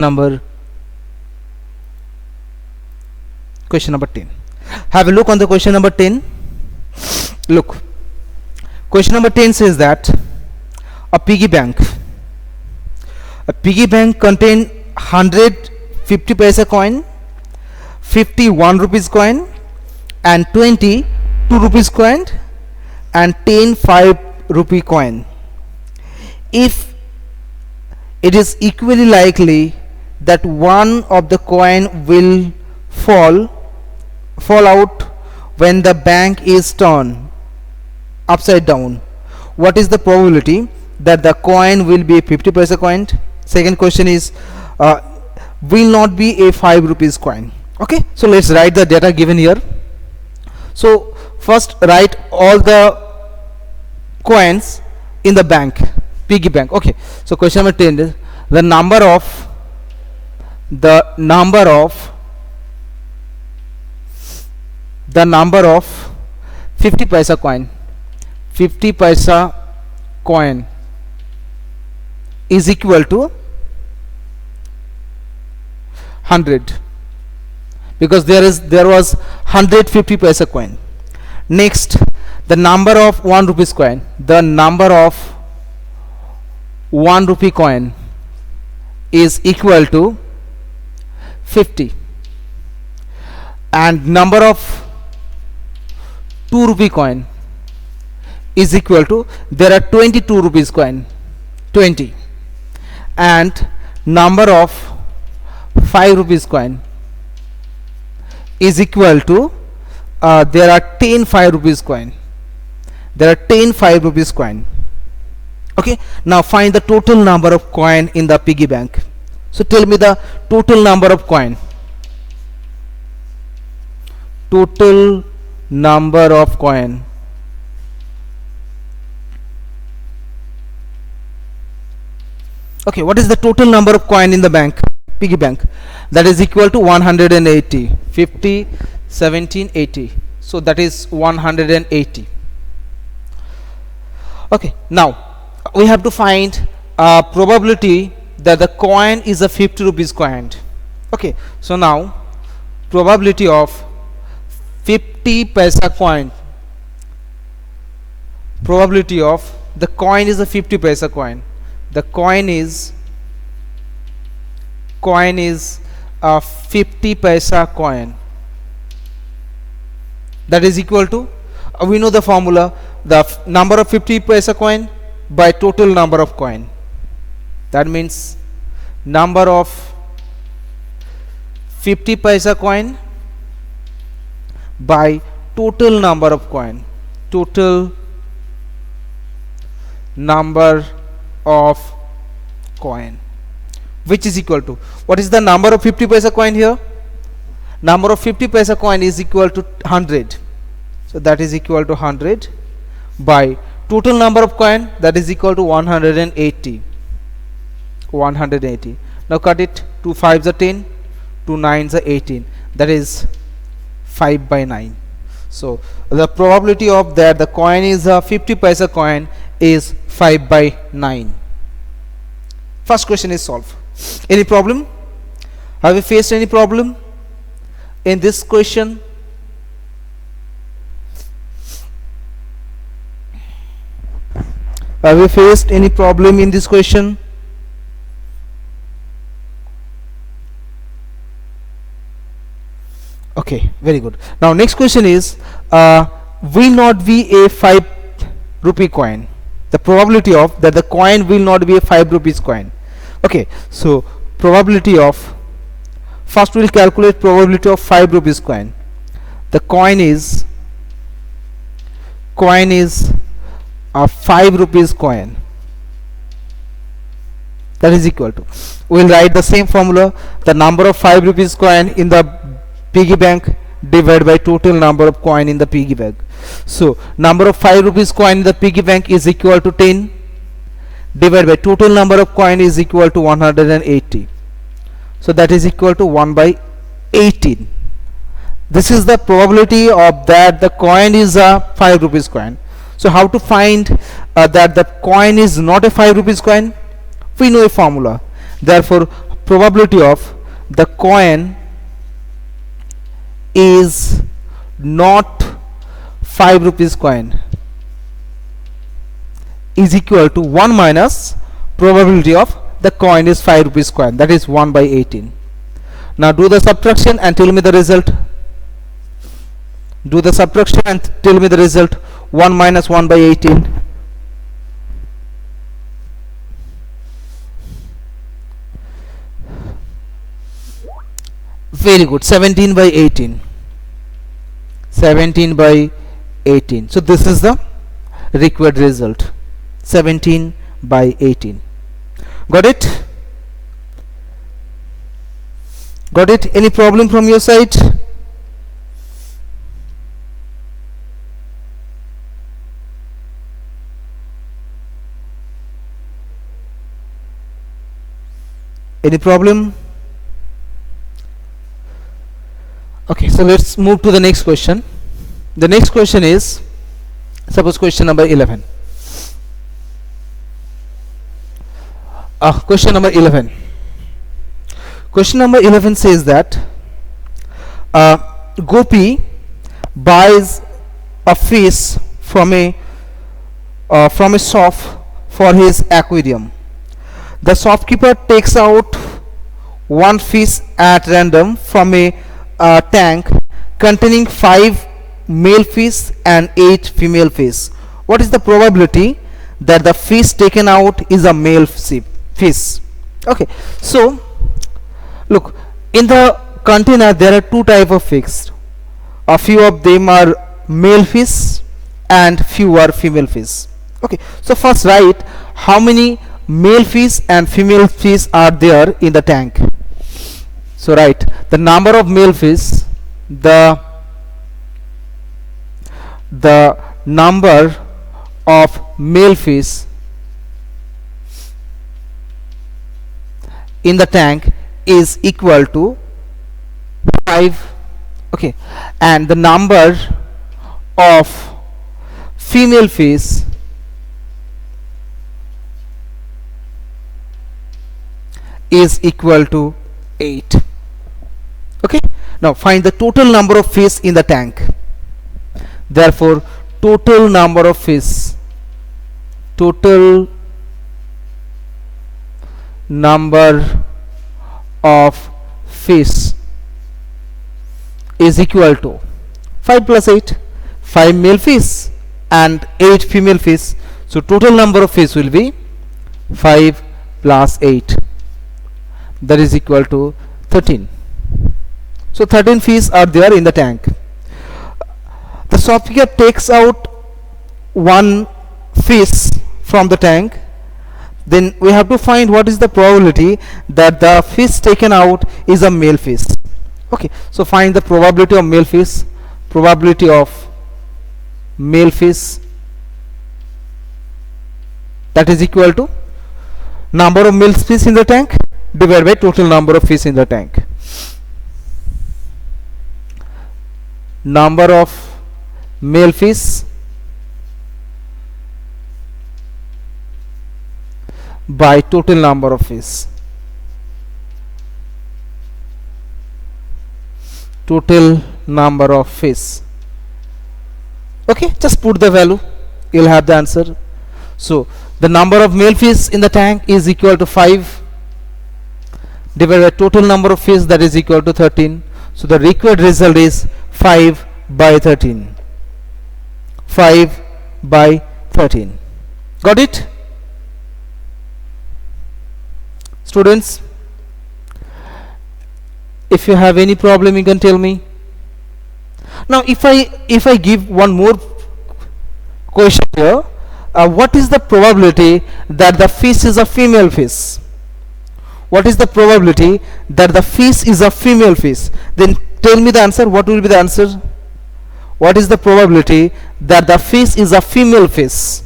number question number 10. Have a look on the question number 10. Look, question number 10 says that a piggy bank contain 150 paisa coin, 51 rupees coin, and 20 2 rupees coin, and 10 5 rupee coin. If it is equally likely that one of the coin will fall out when the bank is turned upside down, what is the probability that the coin will be a 50 paisa coin? Second question is will not be a 5 rupees coin. Okay, so let's write the data given here. So first write all the coins in the bank, piggy bank. Okay, so question number 10 is the number of 50 paisa coin is equal to 100, because there was 150 paisa coin. Next, the number of 1 rupees coin, the number of 1 rupee coin is equal to 50, and number of 2 rupee coin is equal to, there are 22 rupees coin, 20, and number of 5 rupees coin is equal to there are 10 5 rupees coin, Okay, now find the total number of coin in the piggy bank. So tell me the total number of coin. Okay, what is the total number of coin in the bank, piggy bank? That is equal to 180. 50, 17, 80. So that is 180. Okay, now we have to find probability that the coin is a 50 rupees coin. Okay, so now probability of 50 paisa coin, probability of the coin is a 50 paisa coin, the coin is a 50 paisa coin, that is equal to, we know the formula, the number of 50 paisa coin by total number of coin. That means number of 50 paisa coin by total number of coin, which is equal to, what is the number of 50 paisa coin here? Number of 50 paisa coin is equal to 100, so that is equal to 100 by total number of coin, that is equal to 180. Now cut it, 2 5s are 10, 2 9s are 18, that is 5 by 9. So the probability of that the coin is a 50 paisa coin is 5 by 9. First question is solved. Any problem? Have you faced any problem in this question? Have you faced any problem in this question? Okay, very good. Now next question is will not be a 5 rupee coin, the probability of that the coin will not be a 5 rupees coin. Okay, so probability of, first we will calculate probability of 5 rupees coin. The coin is a 5 rupees coin, that is equal to, we will write the same formula, the number of 5 rupees coin in the piggy bank divided by total number of coin in the piggy bank. So number of 5 rupees coin in the piggy bank is equal to 10 divided by total number of coin is equal to 180, so that is equal to 1 by 18. This is the probability of that the coin is a 5 rupees coin. So how to find that the coin is not a 5 rupees coin? We know a formula, therefore probability of the coin is not 5 rupees coin is equal to 1 minus probability of the coin is 5 rupees coin, that is 1 by 18. Now do the subtraction and tell me the result. Do the subtraction and tell me the result. 1 minus 1 by 18. Very good. 17 by 18. 17 by 18. So this is the required result. 17 by 18. Got it? Got it? Any problem from your side? Any problem? Okay, so let's move to the next question. The next question is, suppose question number 11. Question number 11. Question number 11 says that Gopi buys a fish from a shop for his aquarium. The shopkeeper takes out one fish at random from a tank containing 5 male fish and 8 female fish. What is the probability that the fish taken out is a male fish? Okay, so look, in the container there are two type of fish. A few of them are male fish and few are female fish. Okay, so first write how many male fish and female fish are there in the tank. So write the number of male fish, the number of male fish in the tank is equal to 5. Okay, and the number of female fish is equal to 8. Okay, now find the total number of fish in the tank. Therefore total number of fish is equal to 5 plus 8, 5 male fish and 8 female fish. So total number of fish will be 5 plus 8, that is equal to 13. So 13 fish are there in the tank. The shopkeeper takes out one fish from the tank. Then we have to find what is the probability that the fish taken out is a male fish. Okay, so find the probability of male fish. Probability of male fish, that is equal to number of male fish in the tank divided by total number of fish in the tank. Number of male fish by total number of fish. Total number of fish. Okay, just put the value, you'll have the answer. So the number of male fish in the tank is equal to 5 divided by total number of fish, that is equal to 13. So the required result is 5 by 13. 5 by 13. Got it? Students, if you have any problem you can tell me. Now if I give one more question here, what is the probability that the fish is a female fish? What is the probability that the fish is a female fish? Then tell me the answer. What will be the answer? What is the probability that the fish is a female fish?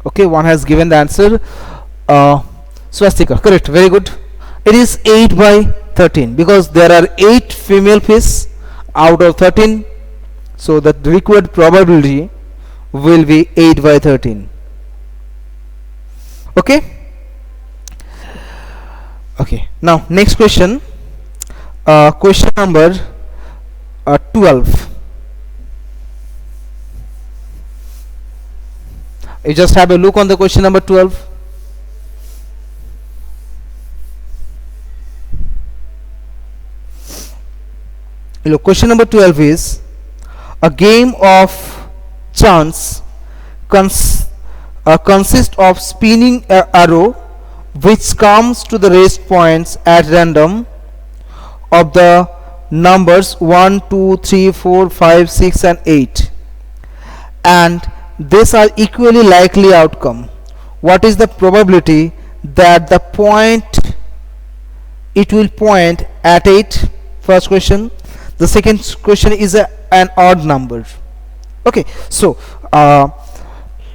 Okay, one has given the answer. Swastika, correct, very good. It is 8 by 13 because there are 8 female fish out of 13. So the required probability will be 8 by 13. Okay. Okay, now next question, question number 12. You just have a look on the question number 12. Look, question number 12 is a game of chance consists of spinning an arrow which comes to the rest points at random of the numbers 1, 2, 3, 4, 5, 6 and 8, and these are equally likely outcome. What is the probability that the point it will point at 8? First question. The second question is an odd number. Okay, so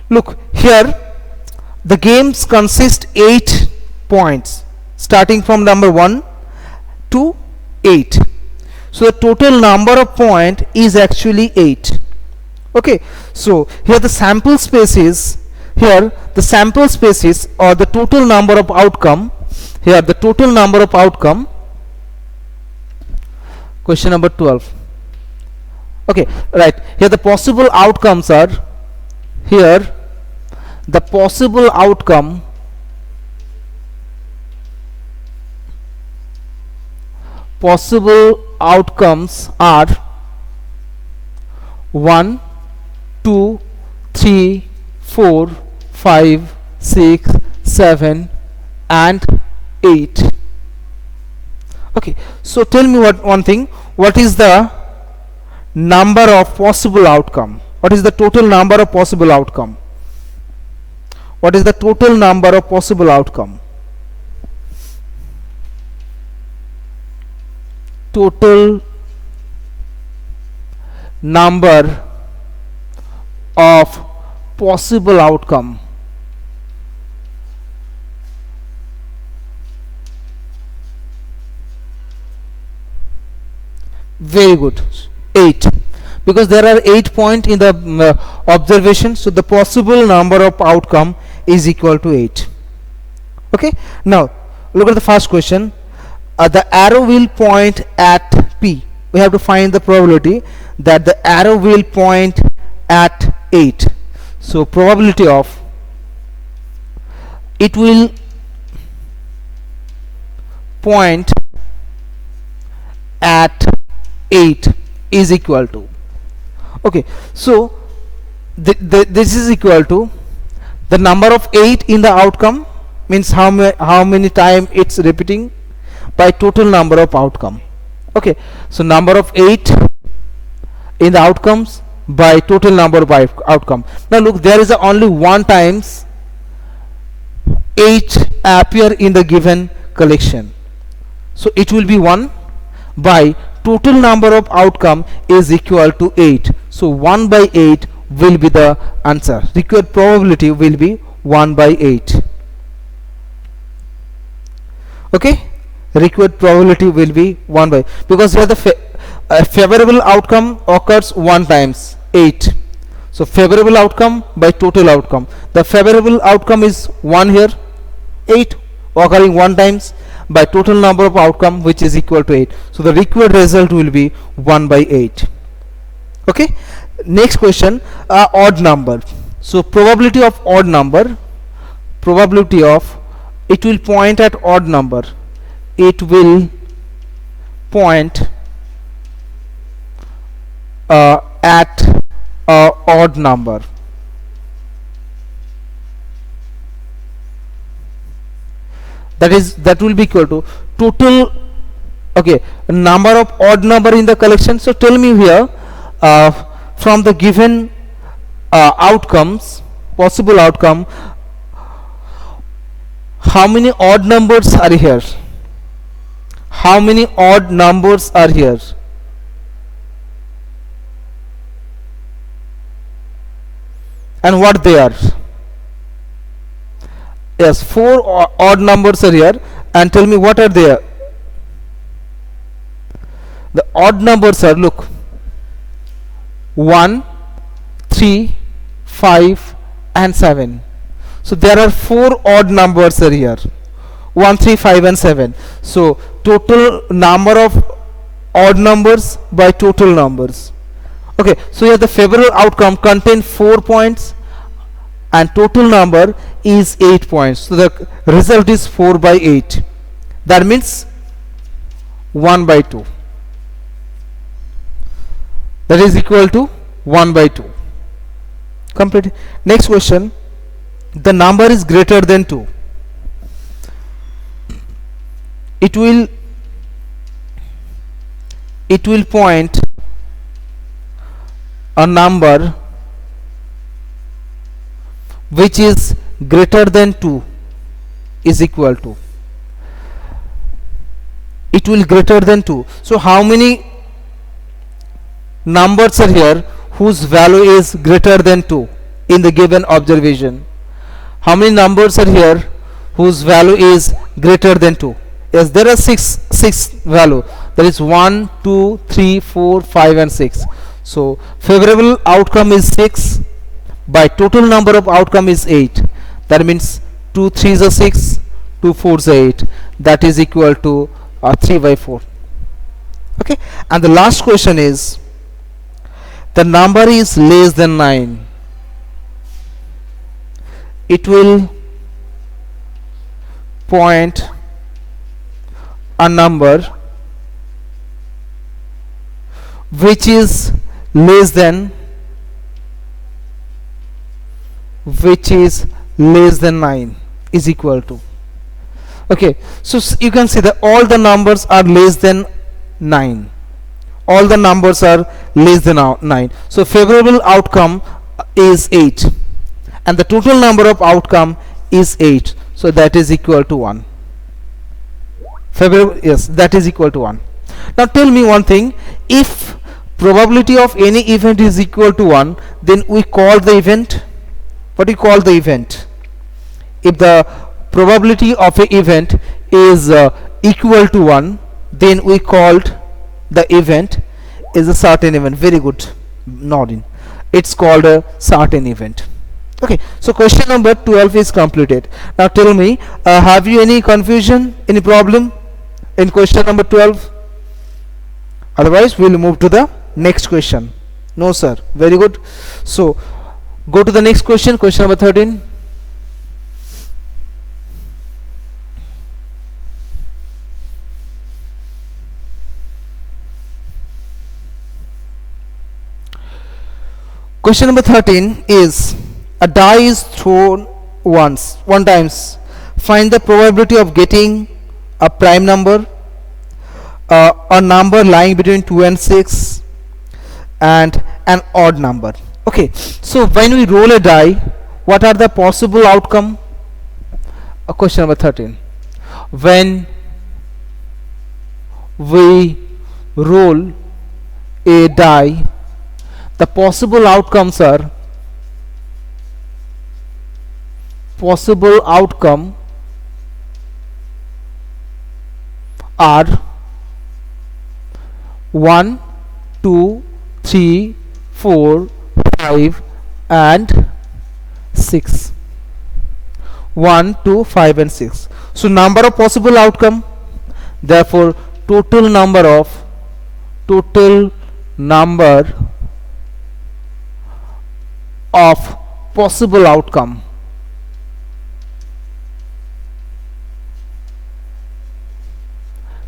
look here, the games consist 8 points starting from number 1 to 8. So the total number of point is actually 8. Okay, so here the sample space is, here the sample space is, or the total number of outcome, here the total number of outcome, question number 12. Okay, right, here the possible outcomes are, here the possible outcomes are 1, 2, 3, 4, 5, 6, 7 and 8. Okay, so tell me one thing, what is the number of possible outcome? What is the total number of possible outcome? What is the total number of possible outcome? Total number of possible outcome. Very good, 8, because there are 8 points in the observation, so the possible number of outcome is equal to 8. Okay, now look at the first question. The arrow will point at P. We have to find the probability that the arrow will point at 8. So probability of it will point at 8 is equal to, okay, so this is equal to the number of 8 in the outcome, means how many time it's repeating, by total number of outcome. Okay, so number of 8 in the outcomes by total number of outcome. Now look, there is only one times 8 appear in the given collection, so it will be 1 by total number of outcome is equal to 8. So 1 by 8 will be the answer. Required probability will be 1 by 8. Okay, required probability will be 1 by, because here the favorable outcome occurs 1 times 8. So favorable outcome by total outcome. The favorable outcome is 1 here, 8 occurring 1 times by total number of outcome, which is equal to 8. So the required result will be 1 by 8. Okay, next question, odd number. So probability of odd number, probability of it will point at odd number, it will point at odd number. That will be equal to total, okay, number of odd number in the collection. So tell me here, from the given outcomes, possible outcome, how many odd numbers are here? How many odd numbers are here? And what they are? Yes, 4 odd numbers are here, and tell me what are they? The odd numbers are, look, 1, 3, 5 and 7. So there are 4 odd numbers are here, 1, 3, 5 and 7. So total number of odd numbers by total numbers. Okay, so here the favorable outcome contain 4 points and total number is 8 points. So the result is 4 by 8. That means 1 by 2. That is equal to 1 by 2. Complete. Next question. The number is greater than 2. It will point a number which is greater than 2 is equal to. It will greater than 2. So how many numbers are here whose value is greater than 2 in the given observation? How many numbers are here whose value is greater than 2? Yes, there are 6 value. That is 1, 2, 3, 4, 5 and 6. So favorable outcome is 6 by total number of outcome is 8. That means 2 3s are 6, 2 4s are 8. That is equal to 3 by 4. Okay, and the last question is, the number is less than 9. It will point a number which is less than 9 is equal to. Okay, so you can see that all the numbers are less than 9. All the numbers are less than 9. So favorable outcome is 8 and the total number of outcome is 8. So that is equal to 1. Favorable, yes, that is equal to 1. Now tell me one thing. If probability of any event is equal to 1, then we call the event. What do you call the event? If the probability of an event is equal to 1, then we called the event is a certain event. Very good, nodding. It's called a certain event. Okay, so question number 12 is completed. Now tell me, have you any confusion, any problem in question number 12? Otherwise we'll move to the next question. No sir, very good. So go to the next question, question number 13. Question number 13 is, a die is thrown one times. Find the probability of getting a prime number, a number lying between 2 and 6, and an odd number. Okay, so when we roll a die, what are the possible outcome? Question number 13. When we roll a die, the possible outcomes are are 1, 2, 3, 4, 5 and 6. 1, 2, 5 and 6. So number of possible outcome, therefore total number of possible outcome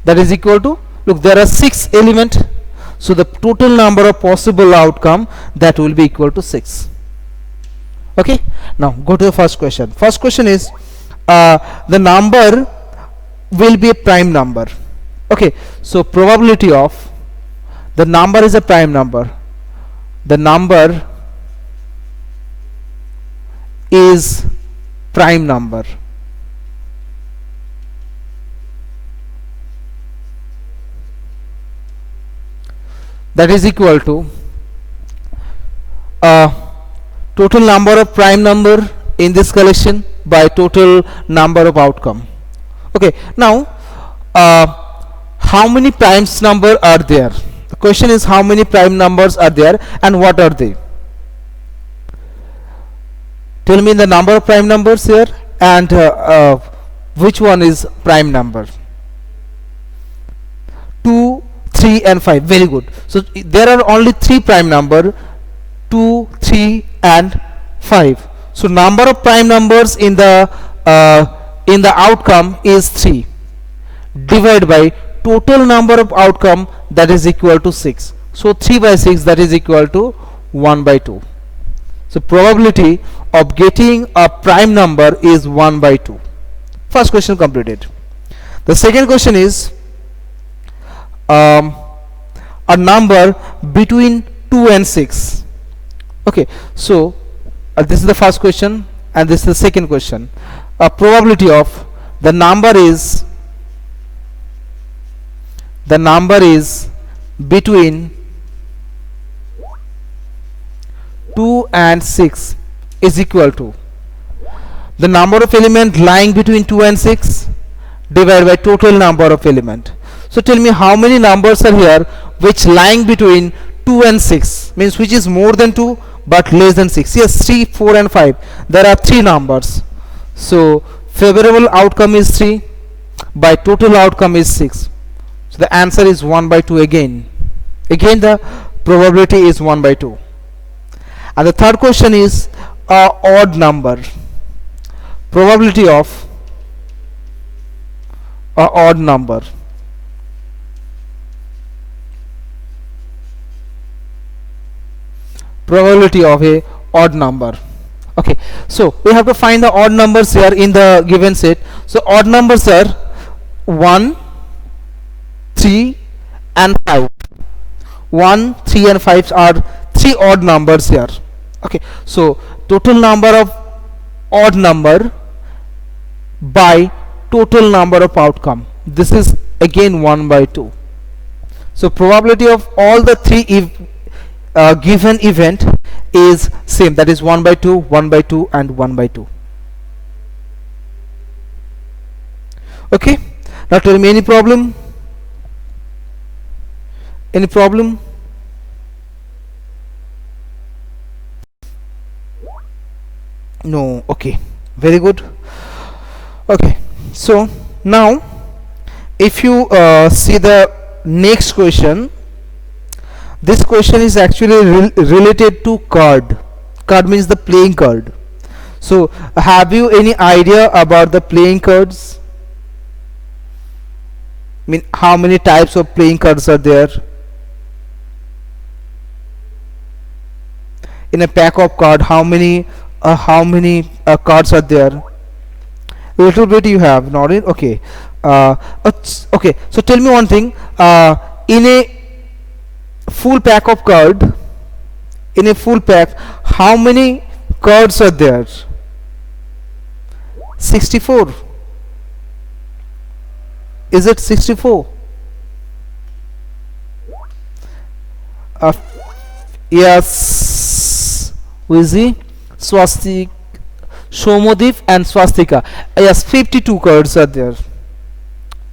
that is equal to, look, there are 6 elements, so the total number of possible outcome that will be equal to 6. Okay, now go to the first question. First question is, the number will be a prime number. Okay, so probability of the number is a prime number. The number is prime number. That is equal to total number of prime number in this collection by total number of outcome. Okay, now how many primes number are there? The question is how many prime numbers are there and what are they. Tell me the number of prime numbers here and which one is prime number. 2, 3 and 5. Very good. So there are only 3 prime number, 2, 3 and 5. So number of prime numbers in the outcome is 3 divided by total number of outcome, that is equal to 6. So 3 by 6, that is equal to 1 by 2. So probability of getting a prime number is 1 by 2. First question completed. The second question is a number between 2 and 6. Okay, so this is the first question and this is the second question. A probability of the number is between 2 and 6 is equal to the number of element lying between 2 and 6 divided by total number of element. So tell me how many numbers are here which lying between 2 and 6, means which is more than 2 but less than 6. Yes, 3, 4 and 5. There are 3 numbers. So favorable outcome is 3 by total outcome is 6. So the answer is 1 by 2 again. Again the probability is 1 by 2. And the third question is a odd number. Probability of a odd number. Probability of a odd number. Okay, so we have to find the odd numbers here in the given set. So odd numbers are 1, 3 and 5. 1, 3 and 5 are 3 odd numbers here. Okay, so total number of odd number by total number of outcome, this is again 1 by 2. So probability of all the 3 given event is same, that is 1 by 2, 1 by 2 and 1 by 2. Okay, now tell me any problem? Any problem? No. Okay, very good. Okay, so now if you see the next question, this question is actually related to card. Card means the playing card. So have you any idea about the playing cards? I mean, how many types of playing cards are there? In a pack of card, how many cards are there? Little bit you have nodded. Okay, okay, so tell me one thing. In a full pack of card, in a full pack, how many cards are there? 64. Is it 64? Yes, Wizzy, Swastik, Shomodip and Swastika. Yes, 52 cards are there.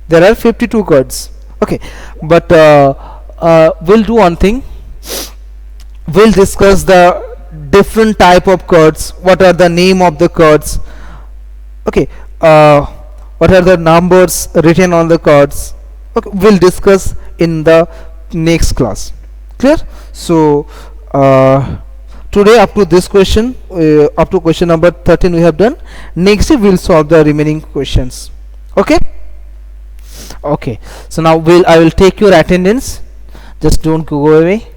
There are 52 cards. Okay, but we'll do one thing. We'll discuss the different type of cards. What are the name of the cards? Okay, what are the numbers written on the cards? Okay, we'll discuss in the next class. Clear? So today up to this question, up to question number 13 we have done. Next we'll solve the remaining questions. Okay? Okay, so now I will take your attendance. Just don't go away.